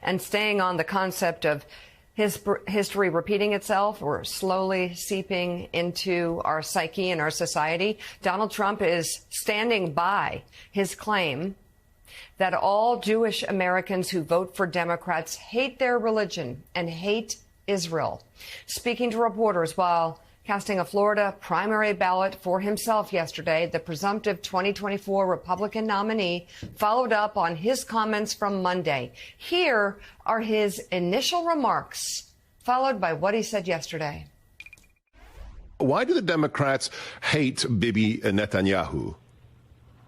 And staying on the concept of history repeating itself or slowly seeping into our psyche and our society, Donald Trump is standing by his claim that all Jewish Americans who vote for Democrats hate their religion and hate Israel. Speaking to reporters while casting a Florida primary ballot for himself yesterday, the presumptive 2024 Republican nominee followed up on his comments from Monday. Here are his initial remarks, followed by what he said yesterday. Why do the Democrats hate Bibi Netanyahu?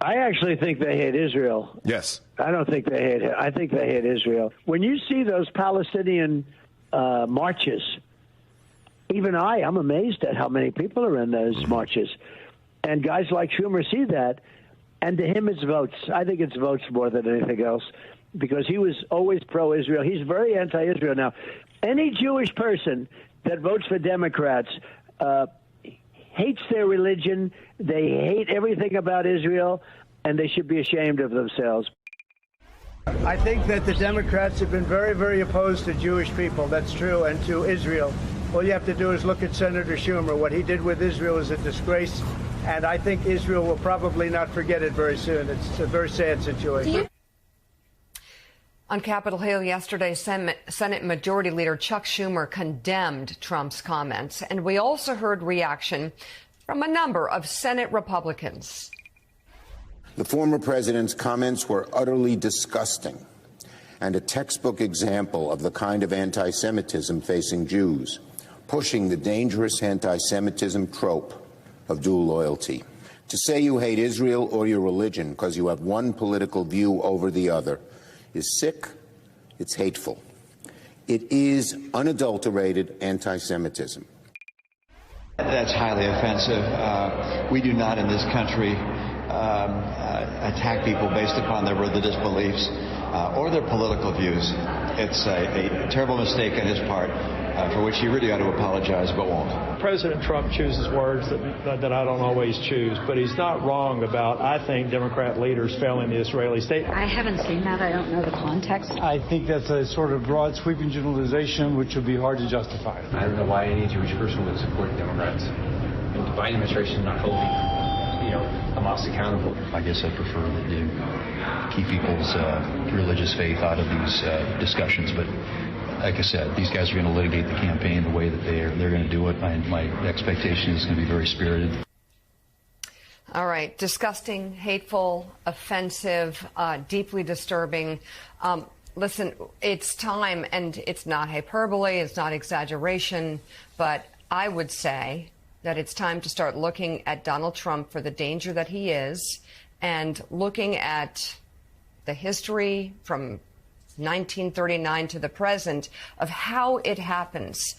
I actually think they hate Israel. Yes. I don't think they hate it. I think they hate Israel. When you see those Palestinian marches, even I'm amazed at how many people are in those marches. And guys like Schumer see that, and to him it's votes. I think it's votes more than anything else, because he was always pro-Israel. He's very anti-Israel now. Any Jewish person that votes for Democrats hates their religion, they hate everything about Israel, and they should be ashamed of themselves. I think that the Democrats have been very, very opposed to Jewish people. That's true, and to Israel. All you have to do is look at Senator Schumer. What he did with Israel is a disgrace, and I think Israel will probably not forget it very soon. It's a very sad situation. On Capitol Hill yesterday, Senate Majority Leader Chuck Schumer condemned Trump's comments, and we also heard reaction from a number of Senate Republicans. The former president's comments were utterly disgusting and a textbook example of the kind of anti-Semitism facing Jews, pushing the dangerous anti-Semitism trope of dual loyalty. To say you hate Israel or your religion because you have one political view over the other is sick, it's hateful. It is unadulterated anti-Semitism. That's highly offensive. We do not in this country attack people based upon their religious beliefs or their political views. It's a terrible mistake on his part, for which he really ought to apologize, but won't. President Trump chooses words that I don't always choose, but he's not wrong about, I think, Democrat leaders failing the Israeli state. I haven't seen that. I don't know the context. I think that's a sort of broad, sweeping generalization, which would be hard to justify. I don't know why any Jewish person would support Democrats. And the Biden administration is not holding, Hamas accountable. I guess I prefer that you keep people's religious faith out of these discussions, but like I said, these guys are going to litigate the campaign the way that they're going to do it. My expectation is going to be very spirited. All right. Disgusting, hateful, offensive, deeply disturbing. Listen, it's time, and it's not hyperbole, it's not exaggeration, but I would say that it's time to start looking at Donald Trump for the danger that he is, and looking at the history from 1939 to the present of how it happens.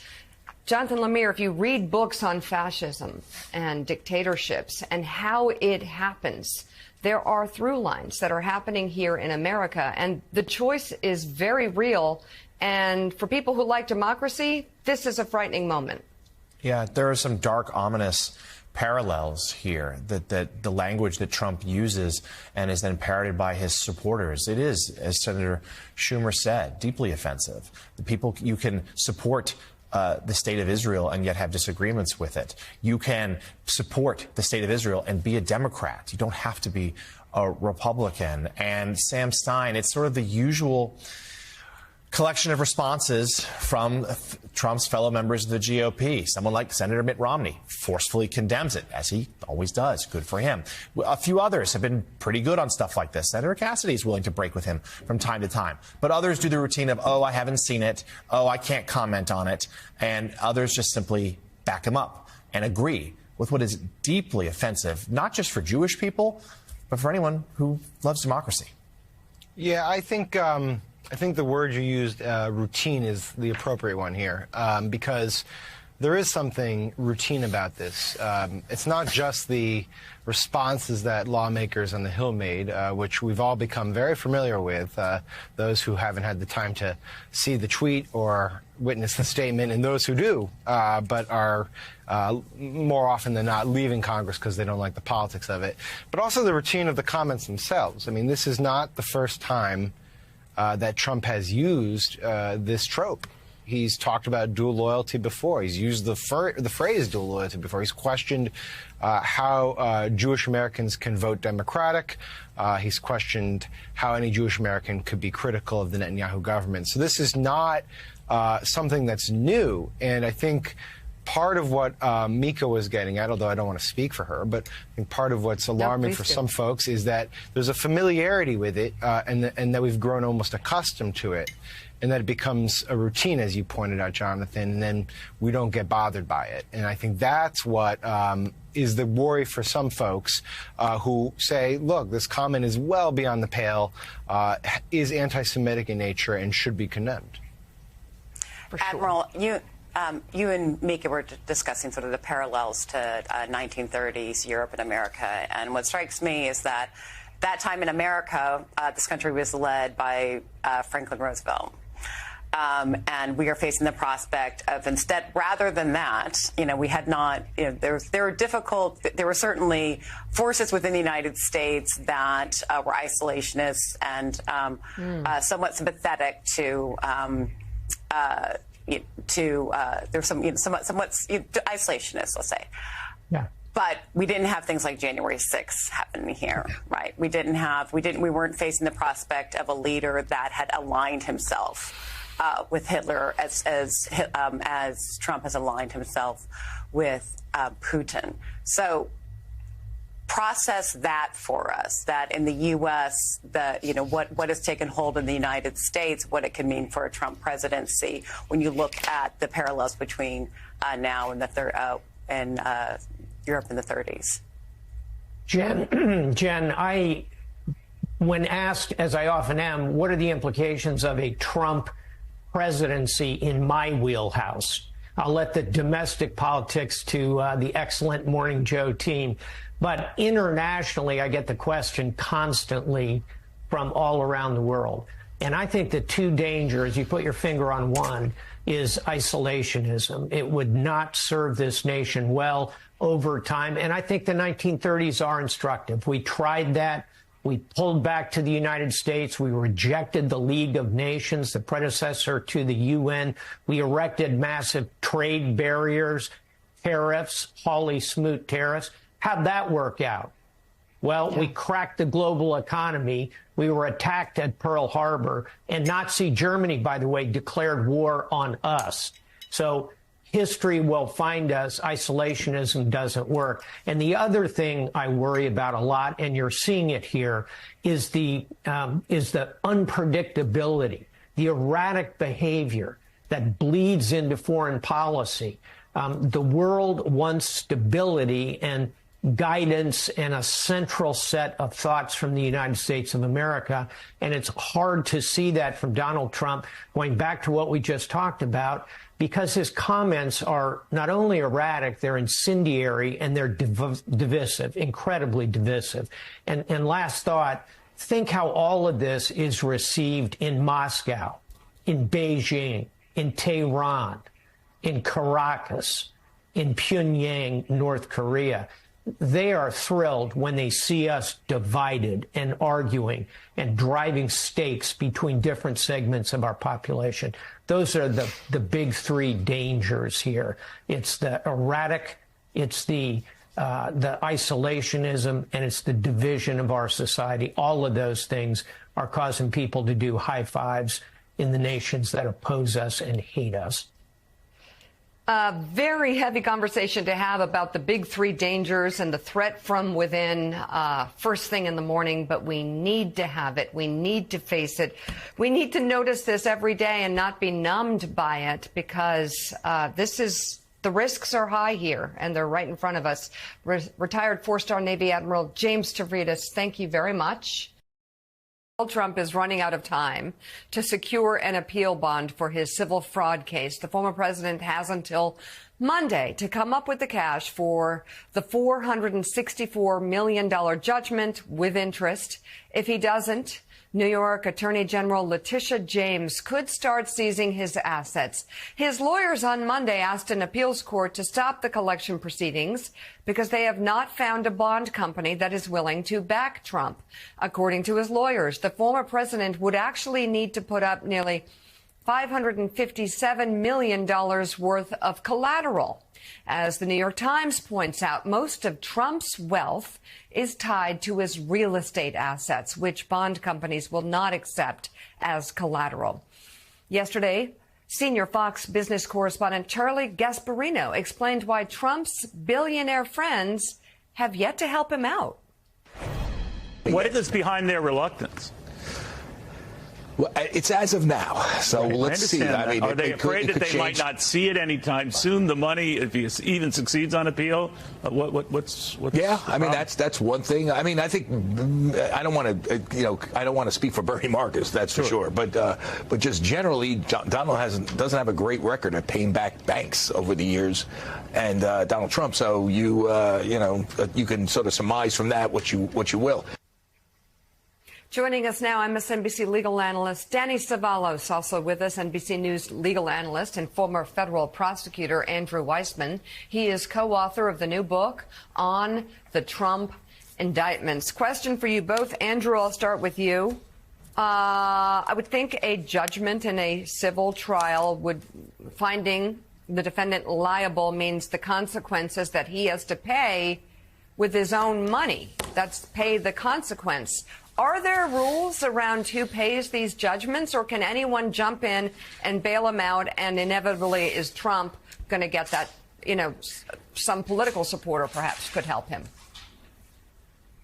Jonathan Lemire, if you read books on fascism and dictatorships and how it happens, there are through lines that are happening here in America, and the choice is very real. And for people who like democracy, this is a frightening moment. Yeah, there are some dark, ominous parallels here, that the language that Trump uses and is then parroted by his supporters. It is, as Senator Schumer said, deeply offensive. The people, you can support the state of Israel and yet have disagreements with it. You can support the state of Israel and be a Democrat. You don't have to be a Republican. And Sam Stein, it's sort of the usual collection of responses from Trump's fellow members of the GOP. Someone like Senator Mitt Romney forcefully condemns it, as he always does. Good for him. A few others have been pretty good on stuff like this. Senator Cassidy is willing to break with him from time to time. But others do the routine of, oh, I haven't seen it. Oh, I can't comment on it. And others just simply back him up and agree with what is deeply offensive, not just for Jewish people, but for anyone who loves democracy. Yeah, I think the word you used, routine, is the appropriate one here, because there is something routine about this. It's not just the responses that lawmakers on the Hill made, which we've all become very familiar with, those who haven't had the time to see the tweet or witness the statement, and those who do, but are more often than not leaving Congress because they don't like the politics of it, but also the routine of the comments themselves. I mean, this is not the first time that Trump has used this trope. He's talked about dual loyalty before. He's used the phrase dual loyalty before. He's questioned how Jewish Americans can vote Democratic. He's questioned how any Jewish American could be critical of the Netanyahu government. So this is not something that's new. And I think part of what Mika was getting at, although I don't want to speak for her, but I think part of what's alarming for some folks is that there's a familiarity with it and that we've grown almost accustomed to it. And that it becomes a routine, as you pointed out, Jonathan, and then we don't get bothered by it. And I think that's what is the worry for some folks who say, look, this comment is well beyond the pale, is anti-Semitic in nature, and should be condemned. Sure. Admiral, you and Mika were discussing sort of the parallels to 1930s Europe and America. And what strikes me is that time in America, this country was led by Franklin Roosevelt. And we are facing the prospect of instead, rather than that, we had not, there were certainly forces within the United States that were isolationists and somewhat sympathetic to there's some, somewhat isolationist, let's say. Yeah. But we didn't have things like January 6th happening here, right? We weren't facing the prospect of a leader that had aligned himself with Hitler as Trump has aligned himself with Putin. So process that for us, that in the U.S., what has taken hold in the United States, what it can mean for a Trump presidency when you look at the parallels between now and Europe in the 30s. Jen, when asked, as I often am, what are the implications of a Trump presidency in my wheelhouse? I'll let the domestic politics to the excellent Morning Joe team. But internationally, I get the question constantly from all around the world. And I think the two dangers, you put your finger on one, is isolationism. It would not serve this nation well over time. And I think the 1930s are instructive. We tried that. We pulled back to the United States. We rejected the League of Nations, the predecessor to the UN. We erected massive trade barriers, tariffs, Hawley-Smoot tariffs. How'd that work out? Well, we cracked the global economy. We were attacked at Pearl Harbor. And Nazi Germany, by the way, declared war on us. So history will find us. Isolationism doesn't work. And the other thing I worry about a lot, and you're seeing it here, is the unpredictability, the erratic behavior that bleeds into foreign policy. The world wants stability and guidance and a central set of thoughts from the United States of America. And it's hard to see that from Donald Trump, going back to what we just talked about, because his comments are not only erratic, they're incendiary and they're divisive, incredibly divisive. And last thought, think how all of this is received in Moscow, in Beijing, in Tehran, in Caracas, in Pyongyang, North Korea. They are thrilled when they see us divided and arguing and driving stakes between different segments of our population. Those are the big three dangers here. It's the erratic, it's the isolationism, and it's the division of our society. All of those things are causing people to do high fives in the nations that oppose us and hate us. A very heavy conversation to have about the big three dangers and the threat from within first thing in the morning, but we need to have it. We need to face it. We need to notice this every day and not be numbed by it, because the risks are high here and they're right in front of us. Retired four-star Navy Admiral James Stavridis, thank you very much. Trump is running out of time to secure an appeal bond for his civil fraud case. The former president has until Monday to come up with the cash for the $464 million judgment with interest. If he doesn't, New York Attorney General Letitia James could start seizing his assets. His lawyers on Monday asked an appeals court to stop the collection proceedings because they have not found a bond company that is willing to back Trump. According to his lawyers, the former president would actually need to put up nearly $557 million worth of collateral. As the New York Times points out, most of Trump's wealth is tied to his real estate assets, which bond companies will not accept as collateral. Yesterday, senior Fox Business correspondent Charlie Gasparino explained why Trump's billionaire friends have yet to help him out. What is behind their reluctance? Well, it's as of now, so right. let's see. I mean, are they afraid that they might not see it anytime soon? The money, if he even succeeds on appeal, what's yeah? I mean, that's one thing. I mean, I think I don't want to, I don't want to speak for Bernie Marcus, that's for sure. But just generally, Donald doesn't have a great record at paying back banks over the years, and Donald Trump. So you can sort of surmise from that what you will. Joining us now, MSNBC legal analyst Danny Cevallos, also with us, NBC News legal analyst and former federal prosecutor Andrew Weissmann. He is co-author of the new book on the Trump indictments. Question for you both. Andrew, I'll start with you. I would think a judgment in a civil trial would finding the defendant liable means the consequences that he has to pay with his own money. That's pay the consequence. Are there rules around who pays these judgments, or can anyone jump in and bail him out, and inevitably is Trump going to get that, some political supporter perhaps could help him?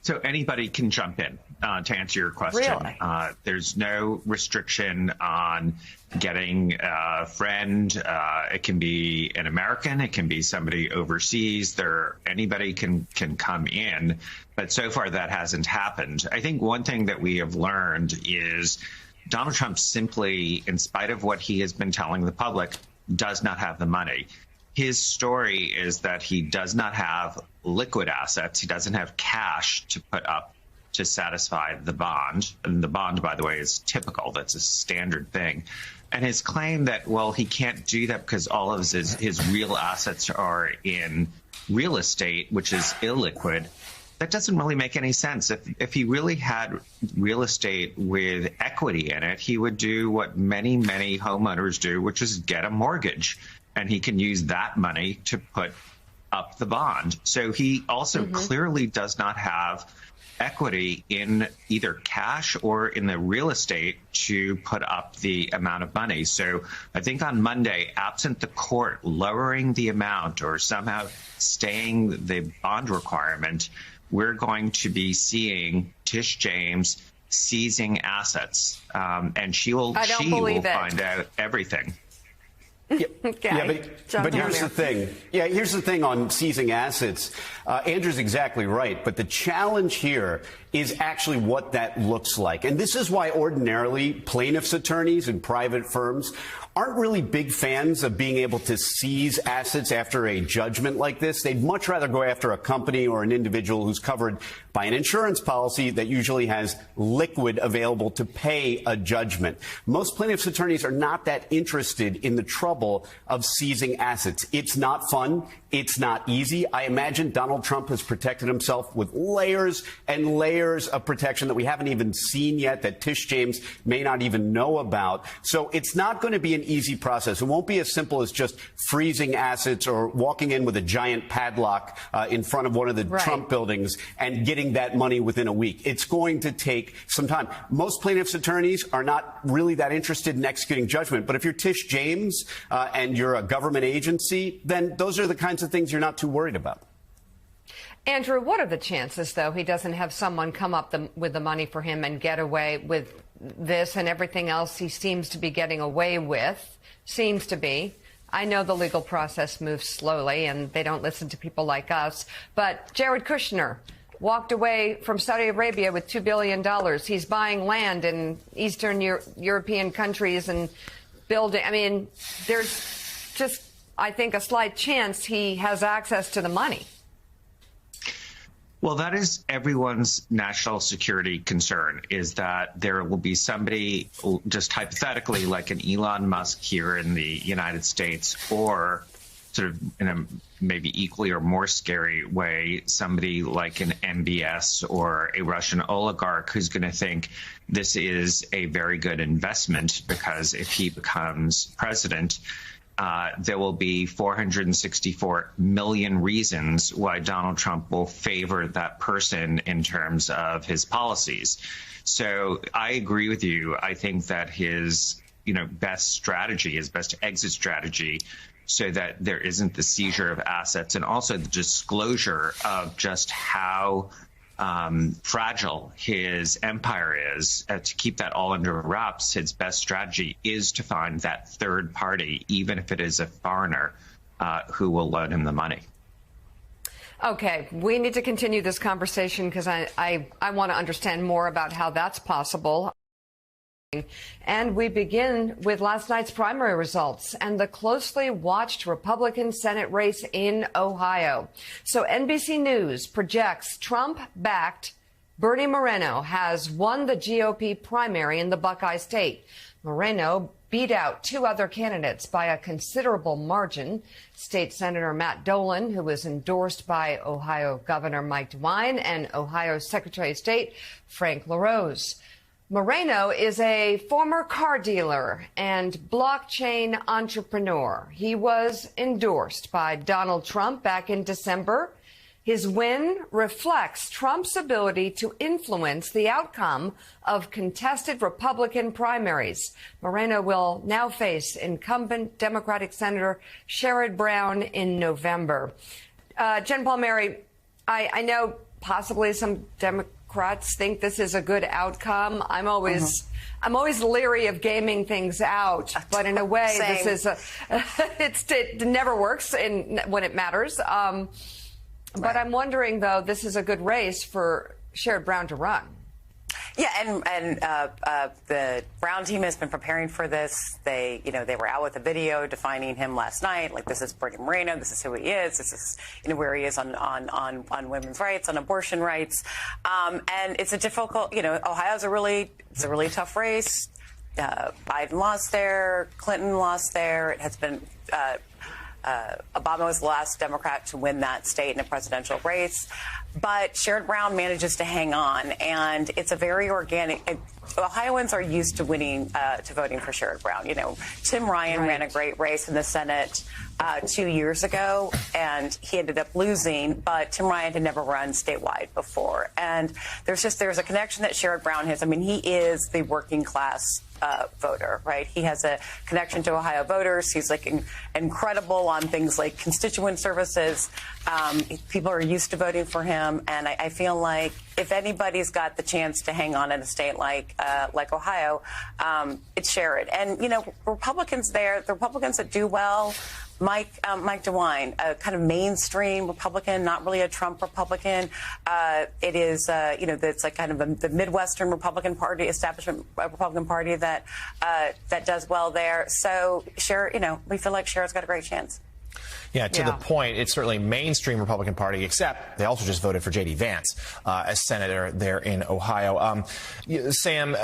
So anybody can jump in, to answer your question. Really? There's no restriction on getting a friend. It can be an American. It can be somebody overseas. Anybody can come in. But so far, that hasn't happened. I think one thing that we have learned is Donald Trump simply, in spite of what he has been telling the public, does not have the money. His story is that he does not have liquid assets. He doesn't have cash to put up to satisfy the bond. And the bond, by the way, is typical. That's a standard thing. And his claim that, well, he can't do that because all of his real assets are in real estate, which is illiquid, that doesn't really make any sense. If he really had real estate with equity in it, he would do what many, many homeowners do, which is get a mortgage. And he can use that money to put up the bond. So he also clearly does not have equity in either cash or in the real estate to put up the amount of money. So I think on Monday, absent the court lowering the amount or somehow staying the bond requirement, we're going to be seeing Tish James seizing assets, and she will find out everything. But here's the thing. Here's the thing on seizing assets. Andrew's exactly right. But the challenge here is actually what that looks like. And this is why ordinarily plaintiffs' attorneys and private firms aren't really big fans of being able to seize assets after a judgment like this. They'd much rather go after a company or an individual who's covered by an insurance policy that usually has liquid available to pay a judgment. Most plaintiffs' attorneys are not that interested in the trouble of seizing assets. It's not fun. It's not easy. I imagine Donald Trump has protected himself with layers and layers of protection that we haven't even seen yet, that Tish James may not even know about. So it's not going to be an easy process. It won't be as simple as just freezing assets or walking in with a giant padlock in front of one of the Trump buildings and getting that money within a week. It's going to take some time. Most plaintiffs' attorneys are not really that interested in executing judgment. But if you're Tish James and you're a government agency, then those are the kinds of things you're not too worried about. Andrew, what are the chances, though, he doesn't have someone come up with the money for him and get away with this and everything else he seems to be getting away with? Seems to be. I know the legal process moves slowly and they don't listen to people like us. But Jared Kushner walked away from Saudi Arabia with $2 billion. He's buying land in Eastern European countries and building. I mean, there's just, I think, a slight chance he has access to the money. Well, that is everyone's national security concern, is that there will be somebody, just hypothetically, like an Elon Musk here in the United States, or sort of in a maybe equally or more scary way, somebody like an MBS or a Russian oligarch who's going to think this is a very good investment because if he becomes president, there will be 464 million reasons why Donald Trump will favor that person in terms of his policies. So I agree with you. I think that his, best strategy, his best exit strategy, so that there isn't the seizure of assets and also the disclosure of just how fragile his empire is, to keep that all under wraps, his best strategy is to find that third party, even if it is a foreigner, who will loan him the money. Okay, we need to continue this conversation because I want to understand more about how that's possible. And we begin with last night's primary results and the closely watched Republican Senate race in Ohio. So NBC News projects Trump-backed Bernie Moreno has won the GOP primary in the Buckeye State. Moreno beat out two other candidates by a considerable margin. State Senator Matt Dolan, who was endorsed by Ohio Governor Mike DeWine, and Ohio Secretary of State Frank LaRose. Moreno is a former car dealer and blockchain entrepreneur. He was endorsed by Donald Trump back in December. His win reflects Trump's ability to influence the outcome of contested Republican primaries. Moreno will now face incumbent Democratic Senator Sherrod Brown in November. Jen Palmieri, I know possibly some Democrats think this is a good outcome. I'm always leery of gaming things out, but in a way, Same. this is it never works when it matters. But I'm wondering, though, this is a good race for Sherrod Brown to run. Yeah, and the Brown team has been preparing for this. They were out with a video defining him last night. Like, this is Bernie Moreno. This is who he is. This is where he is on women's rights, on abortion rights. And it's a difficult. Ohio's a really tough race. Biden lost there. Clinton lost there. It has been. Obama was the last Democrat to win that state in a presidential race. But Sherrod Brown manages to hang on, and it's a very organic. Ohioans are used to winning, to voting for Sherrod Brown. Tim Ryan ran a great race in the Senate 2 years ago, and he ended up losing. But Tim Ryan had never run statewide before, and there's a connection that Sherrod Brown has. I mean, he is the working class voter, right? He has a connection to Ohio voters. He's incredible on things like constituent services. People are used to voting for him, and I feel like if anybody's got the chance to hang on in a state like Ohio, it's Sherrod. And Republicans there, the Republicans that do well. Mike DeWine, a kind of mainstream Republican, not really a Trump Republican. It is, that's like kind of the Midwestern Republican Party, establishment Republican Party that does well there. So, we feel like Sherrod's got a great chance. Yeah, to the point, it's certainly mainstream Republican Party, except they also just voted for J.D. Vance as senator there in Ohio. Sam,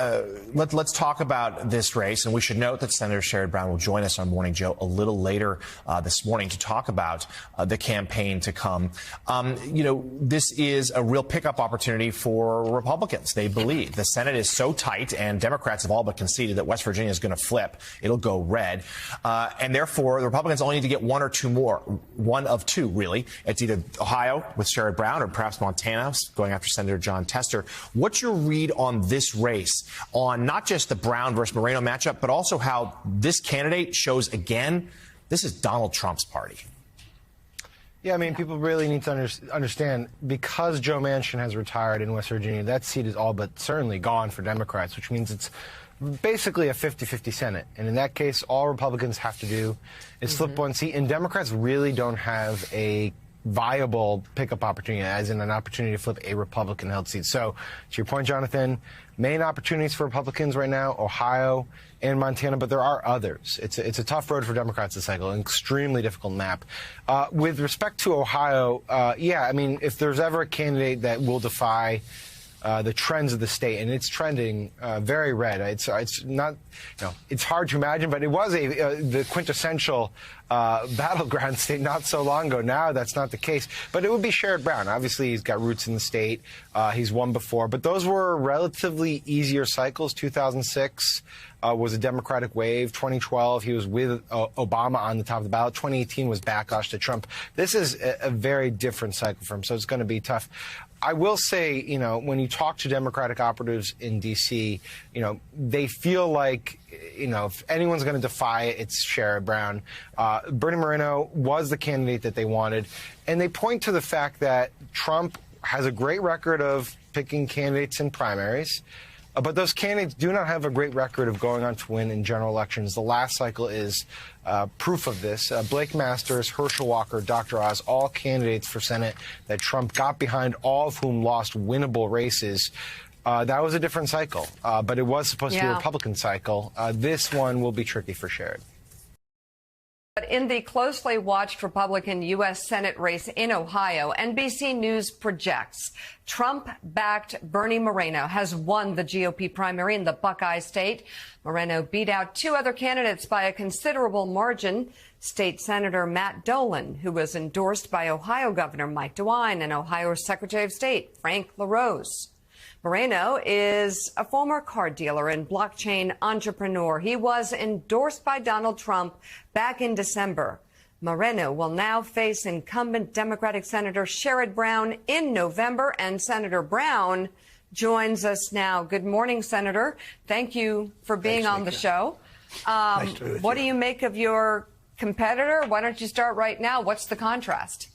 let's talk about this race. And we should note that Senator Sherrod Brown will join us on Morning Joe a little later this morning to talk about the campaign to come. This is a real pickup opportunity for Republicans. They believe the Senate is so tight, and Democrats have all but conceded that West Virginia is going to flip. It'll go red. And therefore, the Republicans only need to get one or two more. One of two, really. It's either Ohio with Sherrod Brown or perhaps Montana going after Senator Jon Tester. What's your read on this race, on not just the Brown versus Moreno matchup, but also how this candidate shows again this is Donald Trump's party? Yeah, I mean, people really need to understand, because Joe Manchin has retired in West Virginia, that seat is all but certainly gone for Democrats, which means it's basically a 50-50 Senate. And in that case, all Republicans have to do is flip one seat. And Democrats really don't have a viable pickup opportunity, as in an opportunity to flip a Republican-held seat. So, to your point, Jonathan, main opportunities for Republicans right now, Ohio and Montana, but there are others. It's a tough road for Democrats to cycle, an extremely difficult map. With respect to Ohio, yeah, I mean, if there's ever a candidate that will defy the trends of the state, and it's trending very red. It's not, it's hard to imagine, but it was the quintessential battleground state not so long ago. Now that's not the case, but it would be Sherrod Brown. Obviously, he's got roots in the state. He's won before, but those were relatively easier cycles. 2006 was a Democratic wave. 2012, he was with Obama on the top of the ballot. 2018 was backlash to Trump. This is a very different cycle for him, so it's going to be tough. I will say, when you talk to Democratic operatives in D.C., they feel like, if anyone's going to defy it, it's Sherrod Brown. Bernie Moreno was the candidate that they wanted, and they point to the fact that Trump has a great record of picking candidates in primaries. But those candidates do not have a great record of going on to win in general elections. The last cycle is proof of this. Blake Masters, Herschel Walker, Dr. Oz, all candidates for Senate that Trump got behind, all of whom lost winnable races. That was a different cycle, but it was supposed to be a Republican cycle. This one will be tricky for Sherrod. But in the closely watched Republican U.S. Senate race in Ohio, NBC News projects Trump-backed Bernie Moreno has won the GOP primary in the Buckeye State. Moreno beat out two other candidates by a considerable margin. State Senator Matt Dolan, who was endorsed by Ohio Governor Mike DeWine and Ohio Secretary of State Frank LaRose. Moreno is a former car dealer and blockchain entrepreneur. He was endorsed by Donald Trump back in December. Moreno will now face incumbent Democratic Senator Sherrod Brown in November, and Senator Brown joins us now. Good morning, Senator. Thank you for being on the show. Nice to be with what you. do you make of your competitor? Why don't you start right now? What's the contrast?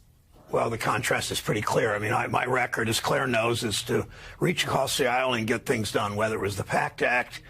Well, the contrast is pretty clear. I mean, my record, as Claire knows, is to reach across the aisle and get things done, whether it was the PACT Act,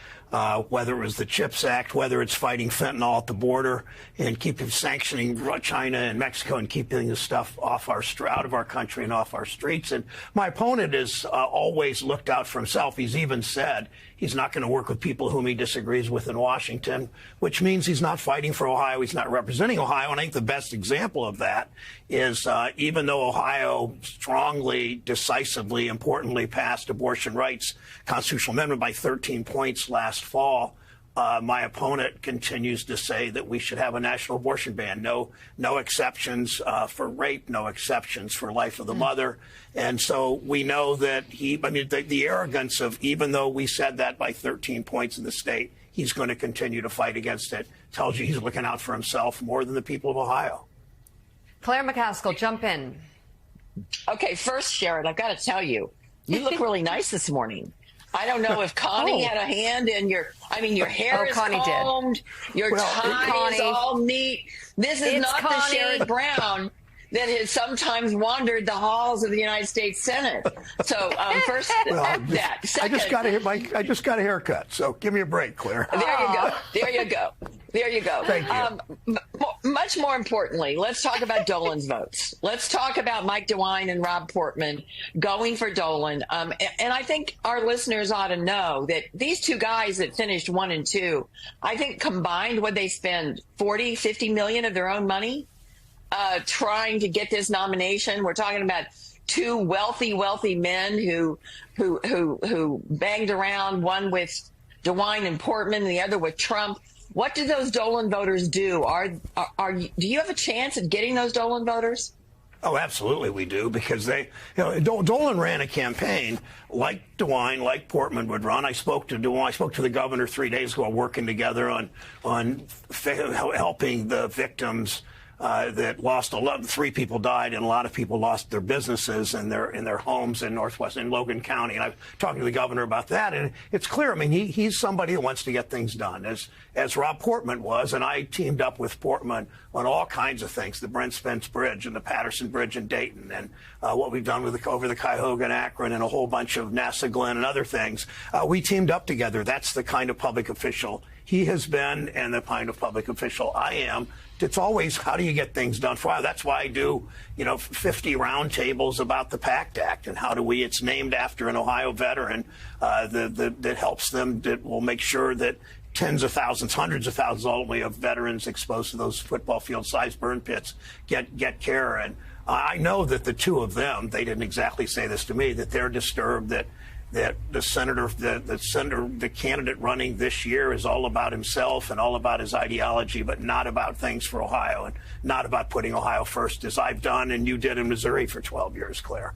whether it was the CHIPS Act, whether it's fighting fentanyl at the border and keeping sanctioning China and Mexico and keeping this stuff out of our country and off our streets. And my opponent has always looked out for himself. He's even said he's not going to work with people whom he disagrees with in Washington, which means he's not fighting for Ohio. He's not representing Ohio. And I think the best example of that is even though Ohio strongly, decisively, importantly passed abortion rights constitutional amendment by 13 points last fall, my opponent continues to say that we should have a national abortion ban. No exceptions for rape, no exceptions for life of the mother. And so we know that the arrogance of, even though we said that by 13 points in the state, he's going to continue to fight against it, tells you he's looking out for himself more than the people of Ohio. Claire McCaskill, jump in. Okay, first, Sherrod, I've got to tell you, you look really nice this morning. I don't know if Connie had a hand in your hair is Connie combed, your tie is all neat. This is not Connie. the Sherrod Brown that has sometimes wandered the halls of the United States Senate. So first, that. Second, I just got a haircut, so give me a break, Claire. There you go. There you go. There you go. Thank you. Much more importantly, let's talk about Dolan's votes. Let's talk about Mike DeWine and Rob Portman going for Dolan. And I think our listeners ought to know that these two guys that finished 1 and 2, I think combined, would they spend 40, 50 million of their own money trying to get this nomination? We're talking about two wealthy men who banged around, one with DeWine and Portman and the other with Trump. What do those Dolan voters do? Do you have a chance at getting those Dolan voters? Oh, absolutely we do, because Dolan ran a campaign like DeWine, like Portman would run. I spoke to DeWine. I spoke to the governor 3 days ago, working together on helping the victims that lost 3 people died, and a lot of people lost their businesses and their homes in Logan County. And I'm talking to the governor about that, and it's clear. I mean, he's somebody who wants to get things done, as Rob Portman was, and I teamed up with Portman on all kinds of things: the Brent Spence Bridge and the Patterson Bridge in Dayton, and what we've done with over the Cuyahoga and Akron, and a whole bunch of NASA Glen and other things. We teamed up together. That's the kind of public official he has been and the kind of public official I am, it's always how do you get things done for? That's why I do, 50 roundtables about the PACT Act and how do we? It's named after an Ohio veteran that helps them. That will make sure that tens of thousands, hundreds of thousands, ultimately, of veterans exposed to those football field-sized burn pits get care. And I know that the two of them, they didn't exactly say this to me, that they're disturbed that the candidate running this year is all about himself and all about his ideology, but not about things for Ohio and not about putting Ohio first, as I've done and you did in Missouri for 12 years, Claire.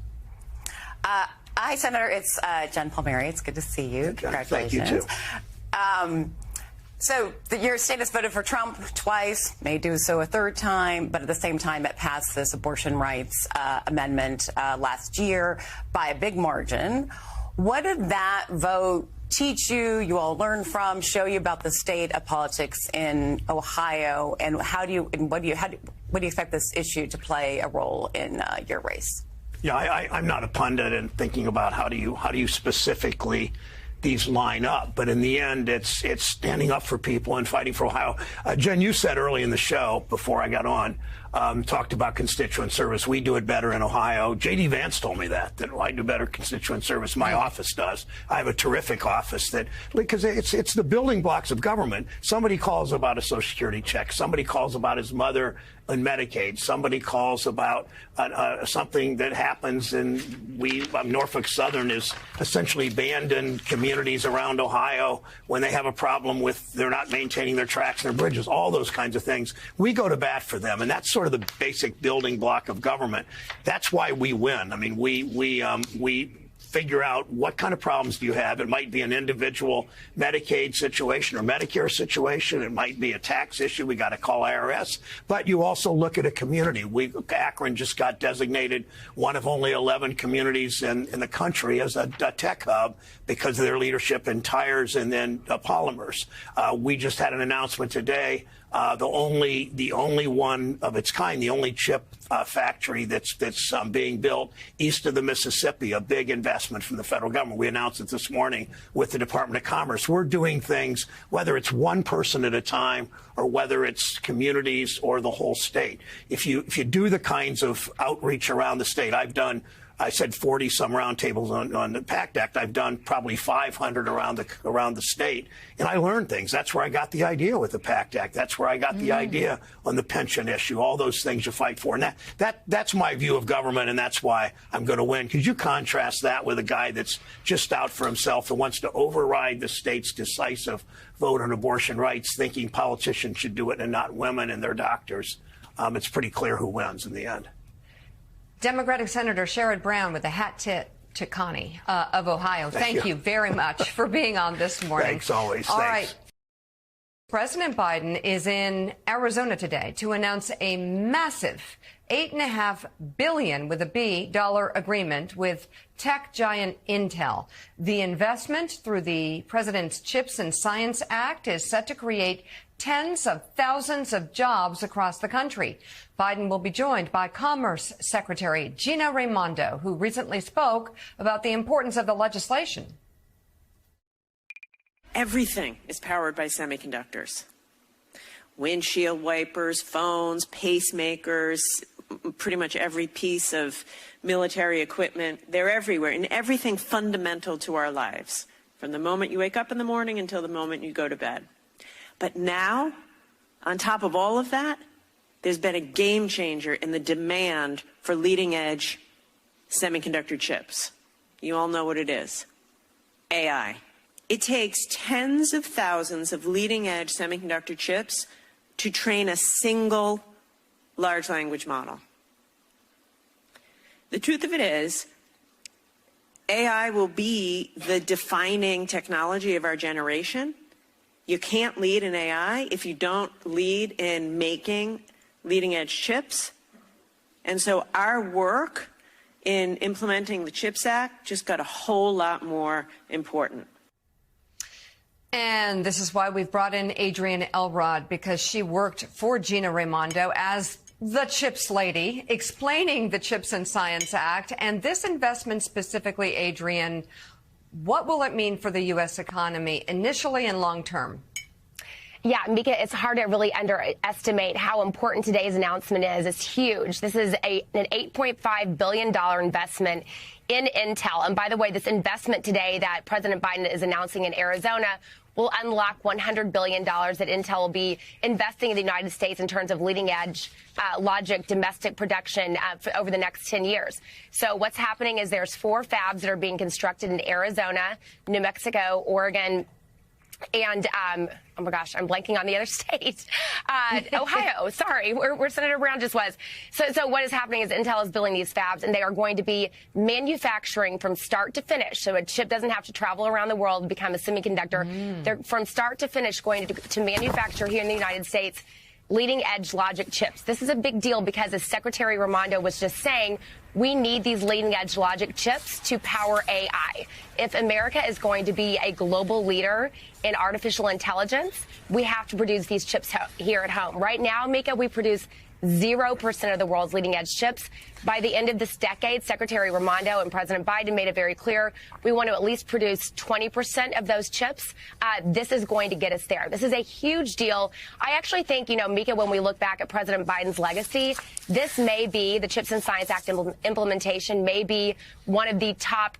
Hi, Senator. It's Jen Palmieri. It's good to see you. Congratulations. Thank you, too. So your state has voted for Trump twice, may do so a third time, but at the same time it passed this abortion rights amendment last year by a big margin. What did that vote teach you, you all learn from, show you about the state of politics in Ohio, and what do you expect this issue to play a role in your race? Yeah, I'm not a pundit in thinking about how do you specifically these line up, but in the end, it's standing up for people and fighting for Ohio. Jen, you said early in the show before I got on, talked about constituent service. We do it better in Ohio. J.D. Vance told me that I do better constituent service. My office does. I have a terrific office because it's the building blocks of government. Somebody calls about a Social Security check. Somebody calls about his mother and Medicaid. Somebody calls about something that happens, and Norfolk Southern is essentially abandoned communities around Ohio when they have a problem with they're not maintaining their tracks and their bridges, all those kinds of things. We go to bat for them, and that's sort of the basic building block of government. That's why we win. I mean, we figure out what kind of problems do you have. It might be an individual Medicaid situation or Medicare situation. It might be a tax issue. We got to call IRS. But you also look at a community. Akron just got designated one of only 11 communities in the country as a tech hub because of their leadership in tires and then polymers. We just had an announcement today. The only one of its kind, the only chip factory that's being built east of the Mississippi, a big investment from the federal government. We announced it this morning with the Department of Commerce. We're doing things, whether it's one person at a time or whether it's communities or the whole state. If you do the kinds of outreach around the state, I said 40-some roundtables on the PACT Act. I've done probably 500 around the state, and I learned things. That's where I got the idea with the PACT Act. That's where I got the idea on the pension issue, all those things you fight for. And that's my view of government, and that's why I'm going to win. Because you contrast that with a guy that's just out for himself and wants to override the state's decisive vote on abortion rights, thinking politicians should do it and not women and their doctors. It's pretty clear who wins in the end. Democratic Senator Sherrod Brown with a hat tip to Connie of Ohio. Thank you very much for being on this morning. Thanks always. All Thanks. right. President Biden is in Arizona today to announce a massive $8.5 billion with a B dollar agreement with tech giant Intel. The investment through the president's CHIPS and Science Act is set to create tens of thousands of jobs across the country. Biden will be joined by Commerce Secretary Gina Raimondo, who recently spoke about the importance of the legislation. Everything is powered by semiconductors. Windshield wipers, phones, pacemakers, pretty much every piece of military equipment. They're everywhere, and everything fundamental to our lives, from the moment you wake up in the morning until the moment you go to bed. But now, on top of all of that, there's been a game changer in the demand for leading-edge semiconductor chips. You all know what it is. AI. It takes tens of thousands of leading-edge semiconductor chips to train a single large language model. The truth of it is, AI will be the defining technology of our generation. You can't lead in AI if you don't lead in making leading-edge chips. And so our work in implementing the CHIPS Act just got a whole lot more important. And this is why we've brought in Adrienne Elrod, because she worked for Gina Raimondo as the CHIPS lady, explaining the CHIPS and Science Act. And this investment specifically, Adrienne, what will it mean for the U.S. economy initially and long term? Yeah, Mika, it's hard to really underestimate how important today's announcement is. It's huge. This is an $8.5 billion investment in Intel. And by the way, this investment today that President Biden is announcing in Arizona will unlock $100 billion that Intel will be investing in the United States in terms of leading-edge logic domestic production over the next 10 years. So what's happening is there's 4 fabs that are being constructed in Arizona, New Mexico, Oregon, and, oh my gosh, I'm blanking on the other state. Ohio, sorry, where Senator Brown just was. So what is happening is Intel is building these fabs, and they are going to be manufacturing from start to finish. So a chip doesn't have to travel around the world to become a semiconductor. They're from start to finish going to manufacture here in the United States leading-edge logic chips. This is a big deal because, as Secretary Raimondo was just saying, we need these leading-edge logic chips to power AI. If America is going to be a global leader in artificial intelligence, we have to produce these chips here at home. Right now, Mika, we produce 0% of the world's leading-edge chips. By the end of this decade, Secretary Raimondo and President Biden made it very clear we want to at least produce 20% of those chips. This is going to get us there. This is a huge deal. I actually think, Mika, when we look back at President Biden's legacy, this may be, the CHIPS and Science Act implementation may be one of the top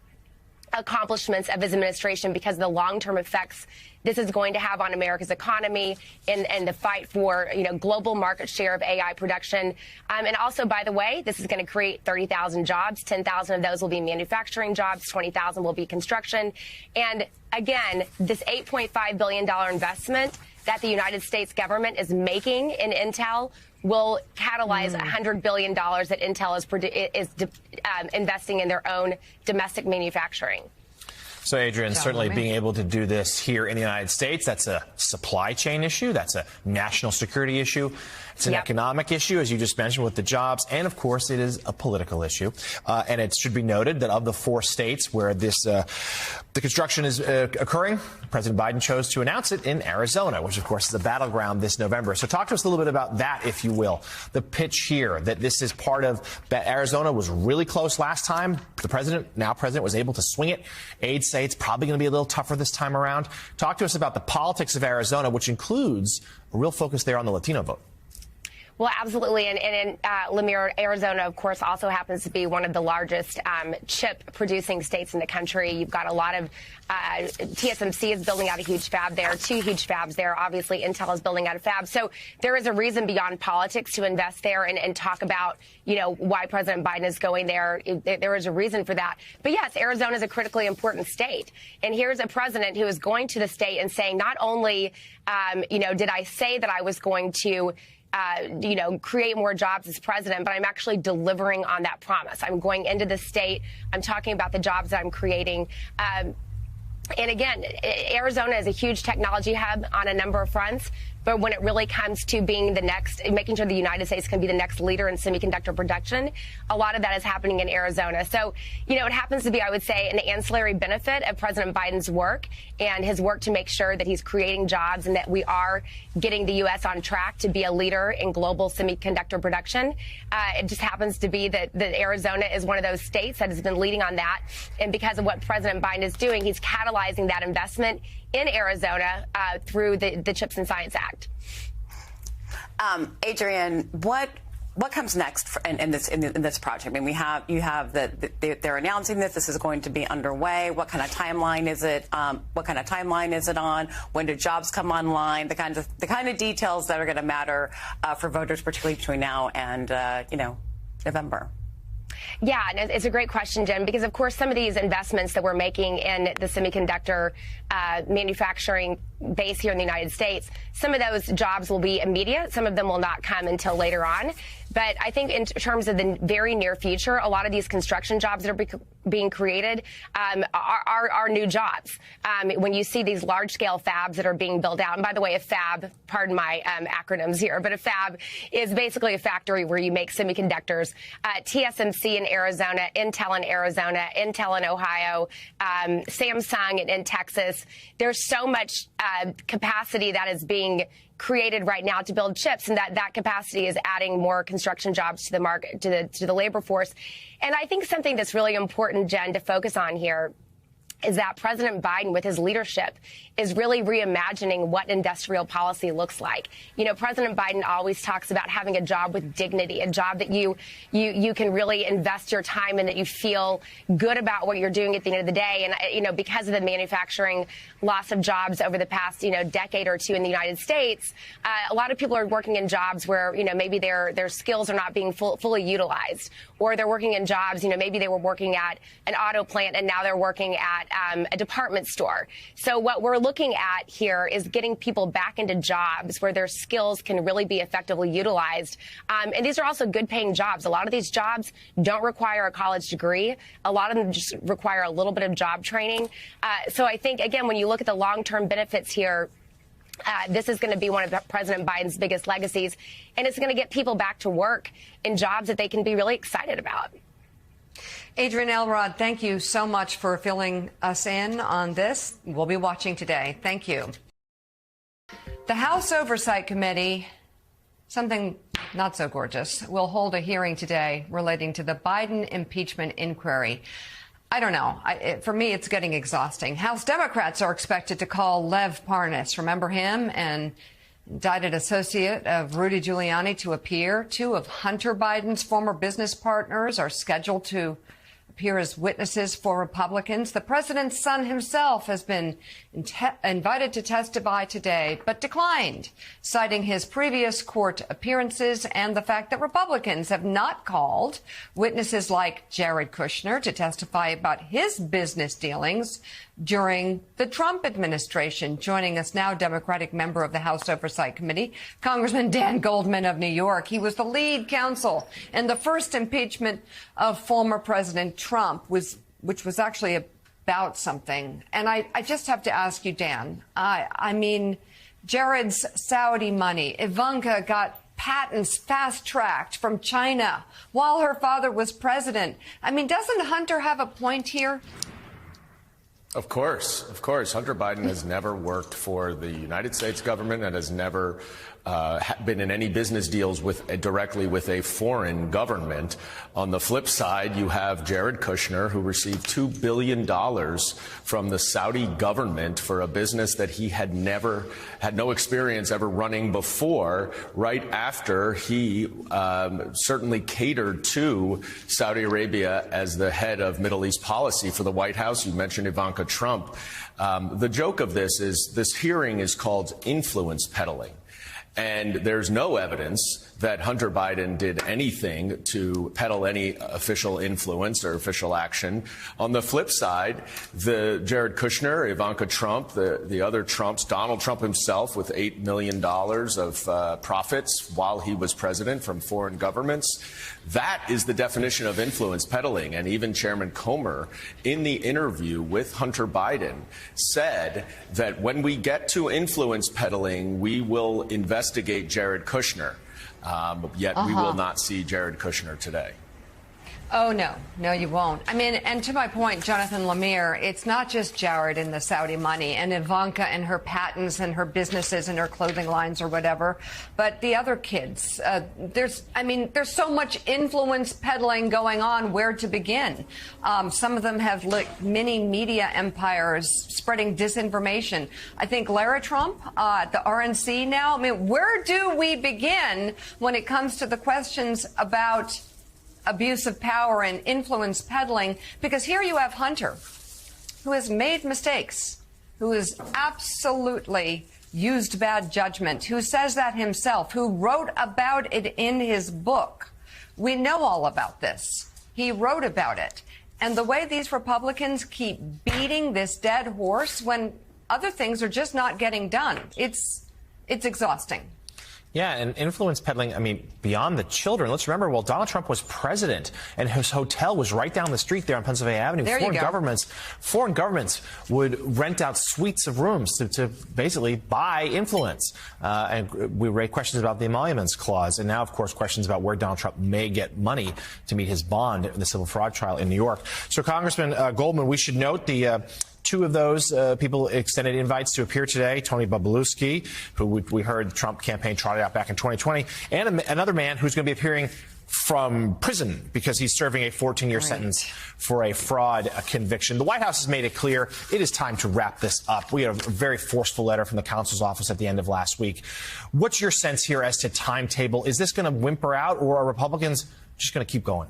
accomplishments of his administration because of the long-term effects this is going to have on America's economy and the fight for, global market share of AI production. And also, by the way, this is going to create 30,000 jobs. 10,000 of those will be manufacturing jobs. 20,000 will be construction. And again, this $8.5 billion investment that the United States government is making in Intel will catalyze $100 billion that Intel is investing in their own domestic manufacturing. So, Adrian, certainly being able to do this here in the United States, that's a supply chain issue. That's a national security issue. It's an economic issue, as you just mentioned, with the jobs. And, of course, it is a political issue. And it should be noted that of the 4 states where the construction is occurring, President Biden chose to announce it in Arizona, which, of course, is a battleground this November. So talk to us a little bit about that, if you will. The pitch here, that this is part of that Arizona was really close last time. The president, now president, was able to swing it. Aides say it's probably going to be a little tougher this time around. Talk to us about the politics of Arizona, which includes a real focus there on the Latino vote. Well, absolutely. And in Lemire, Arizona, of course, also happens to be one of the largest chip-producing states in the country. You've got a lot of TSMC is building out a huge fab there, 2 huge fabs there. Obviously, Intel is building out a fab. So there is a reason beyond politics to invest there and talk about, why President Biden is going there. There is a reason for that. But yes, Arizona is a critically important state. And here's a president who is going to the state and saying, not only, did I say that I was going to create more jobs as president, but I'm actually delivering on that promise. I'm going into the state. I'm talking about the jobs that I'm creating. And again, Arizona is a huge technology hub on a number of fronts. But when it really comes to being making sure the United States can be the next leader in semiconductor production, a lot of that is happening in Arizona. So, it happens to be, I would say, an ancillary benefit of President Biden's work and his work to make sure that he's creating jobs and that we are getting the U.S. on track to be a leader in global semiconductor production. It just happens to be that Arizona is one of those states that has been leading on that. And because of what President Biden is doing, he's catalyzing that investment in Arizona through the CHIPS and Science Act. Adrian, what comes next in this project? I mean, they're announcing this. This is going to be underway. What kind of timeline is it? What kind of timeline is it on? When do jobs come online? The kind of details that are going to matter for voters, particularly between now and November. Yeah, and it's a great question, Jen, because, of course, some of these investments that we're making in the semiconductor manufacturing base here in the United States, some of those jobs will be immediate. Some of them will not come until later on. But I think in terms of the very near future, a lot of these construction jobs that are being created are new jobs. When you see these large-scale fabs that are being built out, and by the way, a fab, pardon my acronyms here, but a fab is basically a factory where you make semiconductors. TSMC in Arizona, Intel in Arizona, Intel in Ohio, Samsung in Texas. There's so much capacity that is being created right now to build chips, and that capacity is adding more construction jobs to the market, to the labor force. And I think something that's really important, Jen, to focus on here is that President Biden, with his leadership, is really reimagining what industrial policy looks like. You know, President Biden always talks about having a job with dignity, a job that you can really invest your time in, that you feel good about what you're doing at the end of the day. And, you know, because of the manufacturing loss of jobs over the past, decade or two in the United States, a lot of people are working in jobs where, maybe their skills are not being fully utilized, or they're working in jobs, maybe they were working at an auto plant and now they're working at a department store. So what we're looking at here is getting people back into jobs where their skills can really be effectively utilized. And these are also good paying jobs. A lot of these jobs don't require a college degree. A lot of them just require a little bit of job training. So I think, again, when you look at the long-term benefits here, this is going to be one of President Biden's biggest legacies, and it's going to get people back to work in jobs that they can be really excited about. Adrienne Elrod, thank you so much for filling us in on this. We'll be watching today. Thank you. The House Oversight Committee, something not so gorgeous, will hold a hearing today relating to the Biden impeachment inquiry. I don't know. For me, it's getting exhausting. House Democrats are expected to call Lev Parnas, remember him, and indicted associate of Rudy Giuliani, to appear. Two of Hunter Biden's former business partners are scheduled to appear as witnesses for Republicans. The president's son himself has been invited to testify today, but declined, citing his previous court appearances and the fact that Republicans have not called witnesses like Jared Kushner to testify about his business dealings during the Trump administration. Joining us now, Democratic member of the House Oversight Committee, Congressman Dan Goldman of New York. He was the lead counsel in the first impeachment of former President Trump, which was actually about something. And I just have to ask you, Dan, I mean, Jared's Saudi money, Ivanka got patents fast-tracked from China while her father was president. I mean, doesn't Hunter have a point here? Of course. Hunter Biden has never worked for the United States government and has never been in any business deals directly with a foreign government. On the flip side, you have Jared Kushner, who received $2 billion from the Saudi government for a business that he had no experience ever running before, right after he certainly catered to Saudi Arabia as the head of Middle East policy for the White House. You mentioned Ivanka Trump. The joke of this is this hearing is called influence peddling. And there's no evidence that Hunter Biden did anything to peddle any official influence or official action. On the flip side, the Jared Kushner, Ivanka Trump, the other Trumps, Donald Trump himself with $8 million of profits while he was president from foreign governments. That is the definition of influence peddling. And even Chairman Comer, in the interview with Hunter Biden, said that when we get to influence peddling, we will investigate Jared Kushner. Yet we will not see Jared Kushner today. Oh, no, you won't. I mean, and to my point, Jonathan Lemire, it's not just Jared and the Saudi money and Ivanka and her patents and her businesses and her clothing lines or whatever, but the other kids. There's so much influence peddling going on. Where to begin? Some of them have mini media empires spreading disinformation. I think Lara Trump, the RNC now. I mean, where do we begin when it comes to the questions about abuse of power and influence peddling? Because here you have Hunter, who has made mistakes, who has absolutely used bad judgment, who says that himself, who wrote about it in his book. We know all about this. He wrote about it. And the way these Republicans keep beating this dead horse when other things are just not getting done, it's exhausting. Yeah, and influence peddling, I mean, beyond the children. Let's remember, while Donald Trump was president and his hotel was right down the street there on Pennsylvania Avenue, foreign governments would rent out suites of rooms to basically buy influence. And we raised questions about the emoluments clause, and now, of course, questions about where Donald Trump may get money to meet his bond in the civil fraud trial in New York. So, Congressman Goldman, we should note the Two of those people extended invites to appear today. Tony Bobulinski, who we heard the Trump campaign trotted out back in 2020, and another man who's going to be appearing from prison because he's serving a 14-year sentence for a fraud conviction. The White House has made it clear it is time to wrap this up. We had a very forceful letter from the counsel's office at the end of last week. What's your sense here as to timetable? Is this going to whimper out, or are Republicans just going to keep going?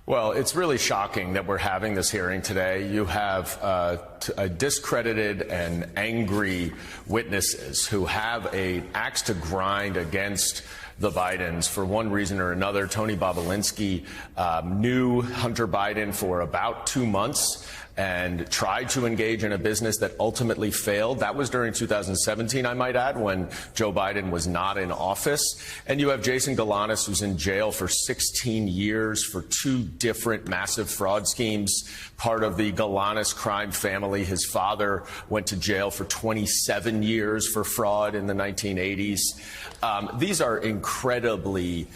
Well, it's really shocking that we're having this hearing today. You have discredited and angry witnesses who have an axe to grind against the Bidens for one reason or another. Tony Bobulinski knew Hunter Biden for about 2 months and tried to engage in a business that ultimately failed. That was during 2017, I might add, when Joe Biden was not in office. And you have Jason Galanis, who's in jail for 16 years for 2 different massive fraud schemes, part of the Galanis crime family. His father went to jail for 27 years for fraud in the 1980s. These are incredibly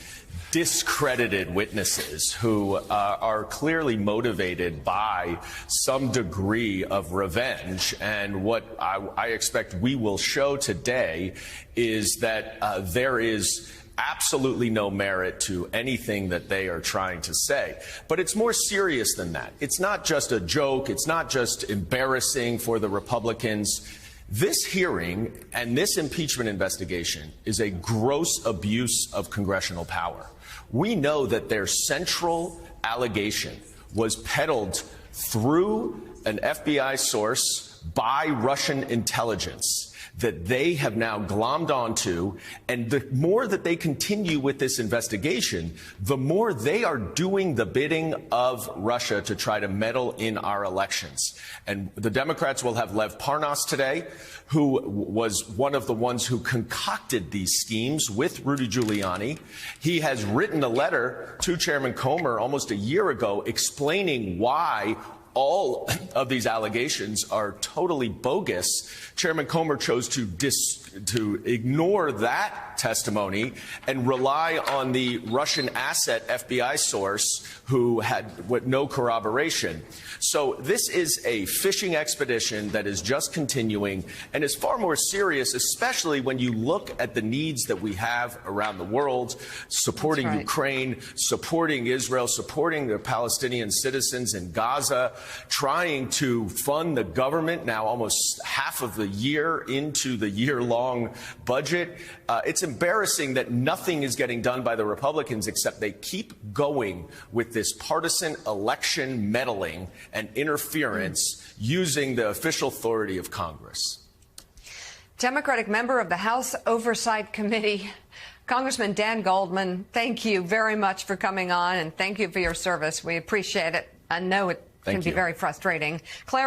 discredited witnesses who are clearly motivated by some degree of revenge. And what I expect we will show today is that there is absolutely no merit to anything that they are trying to say. But it's more serious than that. It's not just a joke. It's not just embarrassing for the Republicans. This hearing and this impeachment investigation is a gross abuse of congressional power. We know that their central allegation was peddled through an FBI source by Russian intelligence that they have now glommed onto, and the more that they continue with this investigation, the more they are doing the bidding of Russia to try to meddle in our elections. And the Democrats will have Lev Parnas today, who was one of the ones who concocted these schemes with Rudy Giuliani. He has written a letter to Chairman Comer almost a year ago explaining why all of these allegations are totally bogus. Chairman Comer chose to ignore that testimony and rely on the Russian asset FBI source who had no corroboration. So this is a fishing expedition that is just continuing and is far more serious, especially when you look at the needs that we have around the world, supporting Ukraine, supporting Israel, supporting the Palestinian citizens in Gaza, trying to fund the government now almost half of the year into the year-long budget. It's embarrassing that nothing is getting done by the Republicans except they keep going with this partisan election meddling and interference using the official authority of Congress. Democratic member of the House Oversight Committee, Congressman Dan Goldman, thank you very much for coming on, and thank you for your service. We appreciate it. I know it can be very frustrating. Claire,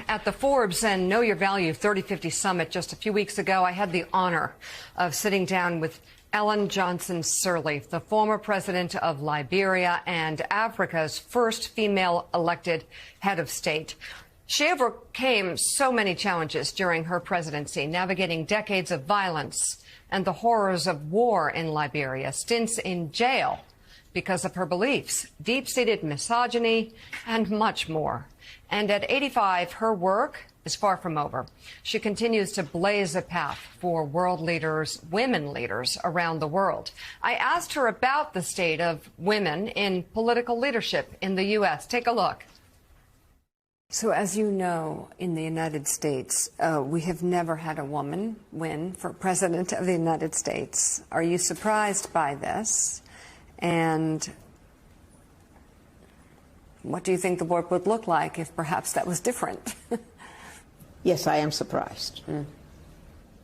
at the Forbes and Know Your Value 3050 Summit just a few weeks ago, I had the honor of sitting down with Ellen Johnson Sirleaf, the former president of Liberia and Africa's first female elected head of state. She overcame so many challenges during her presidency, navigating decades of violence and the horrors of war in Liberia, stints in jail because of her beliefs, deep-seated misogyny, and much more. And at 85, her work is far from over. She continues to blaze a path for world leaders, women leaders around the world. I asked her about the state of women in political leadership in the U.S. Take a look. So as you know, in the United States, we have never had a woman win for President of the United States. Are you surprised by this? And what do you think the board would look like if perhaps that was different? Yes, I am surprised.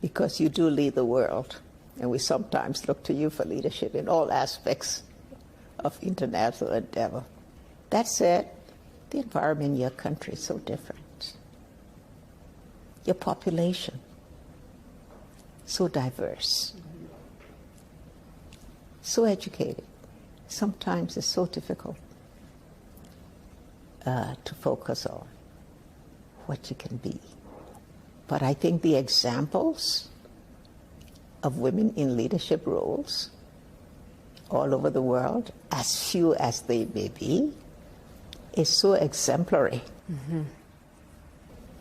Because you do lead the world, and we sometimes look to you for leadership in all aspects of international endeavor. That said, the environment in your country is so different. Your population, so diverse, so educated. Sometimes it's so difficult to focus on what you can be. But I think the examples of women in leadership roles all over the world, as few as they may be, is so exemplary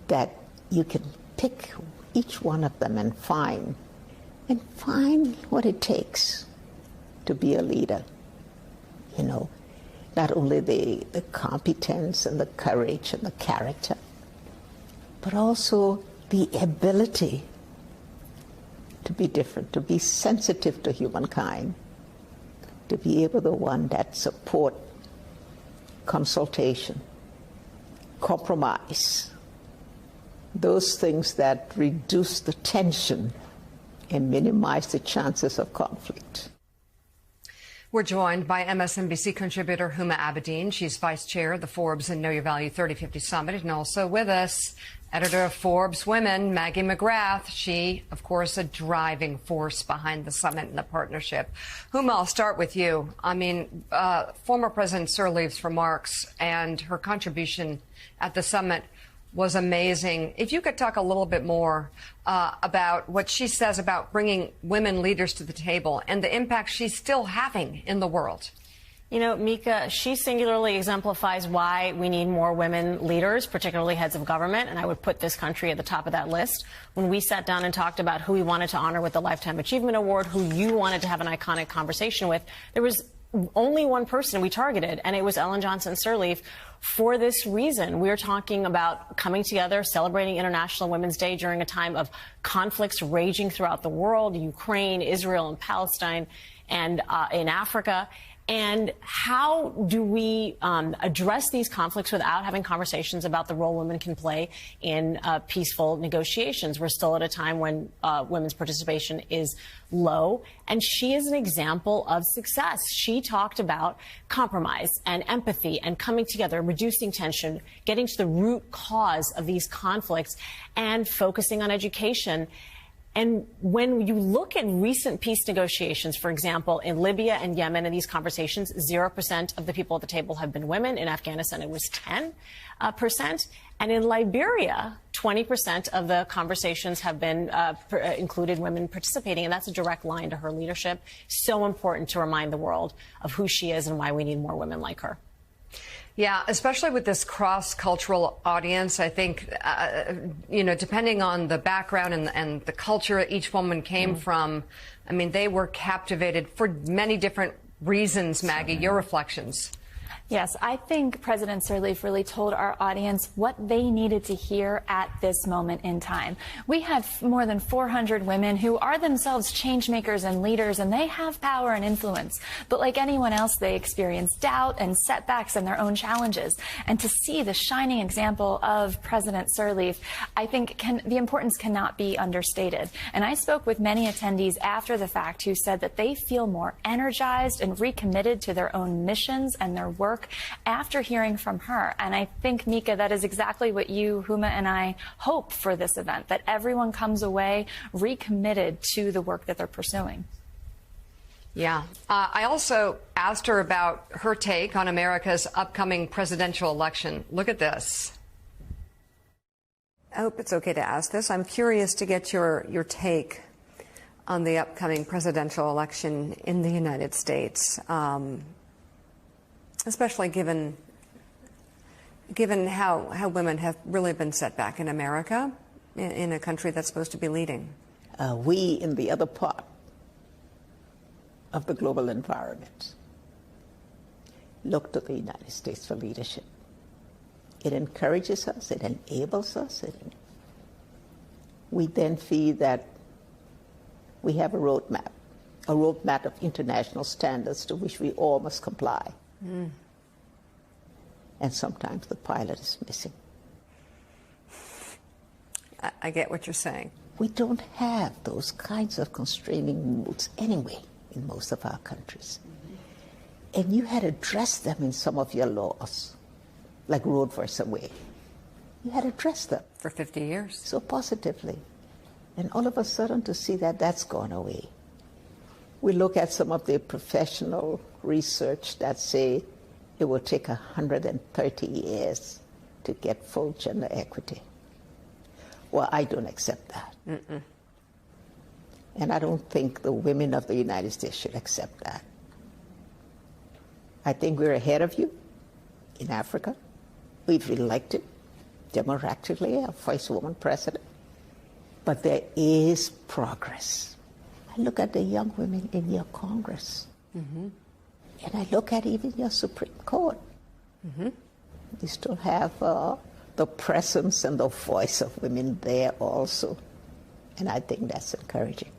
that you can pick each one of them and find what it takes to be a leader. You know, not only the competence and the courage and the character, but also the ability to be different, to be sensitive to humankind, to be able to one that support consultation, compromise, those things that reduce the tension and minimize the chances of conflict. We're joined by MSNBC contributor Huma Abedin. She's vice chair of the Forbes and Know Your Value 3050 Summit. And also with us, editor of Forbes Women, Maggie McGrath. She, of course, a driving force behind the summit and the partnership. Huma, I'll start with you. I mean, former President Sirleaf's remarks and her contribution at the summit was amazing. If you could talk a little bit more about what she says about bringing women leaders to the table and the impact she's still having in the world. You know, Mika, she singularly exemplifies why we need more women leaders, particularly heads of government, and I would put this country at the top of that list. When we sat down and talked about who we wanted to honor with the Lifetime Achievement Award, who you wanted to have an iconic conversation with, there was only one person we targeted, and it was Ellen Johnson Sirleaf. For this reason, we're talking about coming together, celebrating International Women's Day during a time of conflicts raging throughout the world, Ukraine, Israel, and Palestine, and in Africa. And how do we address these conflicts without having conversations about the role women can play in peaceful negotiations? We're still at a time when women's participation is low, and she is an example of success. She talked about compromise and empathy and coming together, reducing tension, getting to the root cause of these conflicts, and focusing on education. And when you look at recent peace negotiations, for example, in Libya and Yemen, in these conversations, 0% of the people at the table have been women. In Afghanistan, it was 10%. And in Liberia, 20% of the conversations have been included women participating. And that's a direct line to her leadership. So important to remind the world of who she is and why we need more women like her. Yeah, especially with this cross-cultural audience, I think, you know, depending on the background and the culture each woman came from, I mean, they were captivated for many different reasons. Maggie, your reflections. Yes, I think President Sirleaf really told our audience what they needed to hear at this moment in time. We have more than 400 women who are themselves change makers and leaders, and they have power and influence. But like anyone else, they experience doubt and setbacks and their own challenges. And to see the shining example of President Sirleaf, I think the importance cannot be understated. And I spoke with many attendees after the fact who said that they feel more energized and recommitted to their own missions and their work after hearing from her. And I think, Mika, that is exactly what you, Huma, and I hope for this event, that everyone comes away recommitted to the work that they're pursuing. Yeah. I also asked her about her take on America's upcoming presidential election. Look at this. I hope it's okay to ask this. I'm curious to get your take on the upcoming presidential election in the United States. Especially given how women have really been set back in America, in a country that's supposed to be leading. We in the other part of the global environment look to the United States for leadership. It encourages us, it enables us. We then feel that we have a roadmap of international standards to which we all must comply. And sometimes the pilot is missing. I get what you're saying. We don't have those kinds of constraining rules anyway in most of our countries. And you had addressed them in some of your laws, like Roe versus Wade. You had addressed them. For 50 years. So positively. And all of a sudden to see that that's gone away. We look at some of the professional research that say it will take 130 years to get full gender equity. Well, I don't accept that. And I don't think the women of the United States should accept that. I think we're ahead of you in Africa. We've elected democratically, a first woman president. But there is progress. I look at the young women in your Congress, and I look at even your Supreme Court. You still have the presence and the voice of women there also, and I think that's encouraging.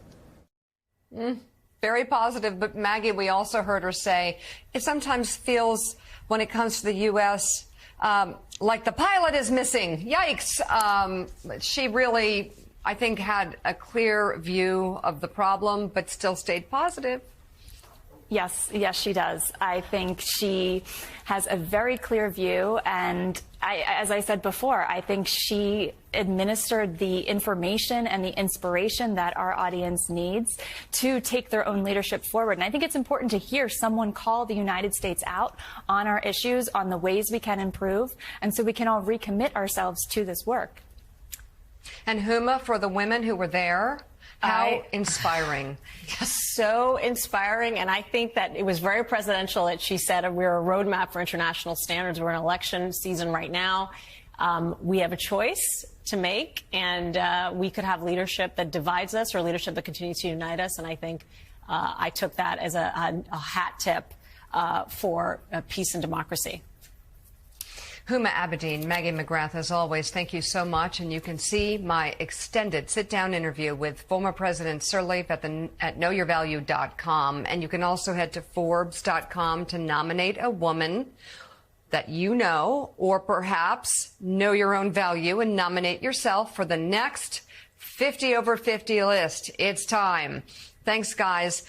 Very positive, but Maggie, we also heard her say it sometimes feels, when it comes to the U.S., like the pilot is missing. Yikes. She really, I think, had a clear view of the problem, but still stayed positive. Yes, she does. I think she has a very clear view, and as I said before, I think she administered the information and the inspiration that our audience needs to take their own leadership forward. And I think it's important to hear someone call the United States out on our issues, on the ways we can improve, and so we can all recommit ourselves to this work. And Huma, for the women who were there, how inspiring. So inspiring. And I think that it was very presidential that she said we're a roadmap for international standards. We're in election season right now. We have a choice to make, and we could have leadership that divides us or leadership that continues to unite us. And I think I took that as a hat tip for peace and democracy. Huma Abedin, Maggie McGrath, as always, thank you so much. And you can see my extended sit-down interview with former President Sirleaf at knowyourvalue.com. And you can also head to Forbes.com to nominate a woman that you know, or perhaps know your own value and nominate yourself for the next 50 over 50 list. It's time. Thanks, guys.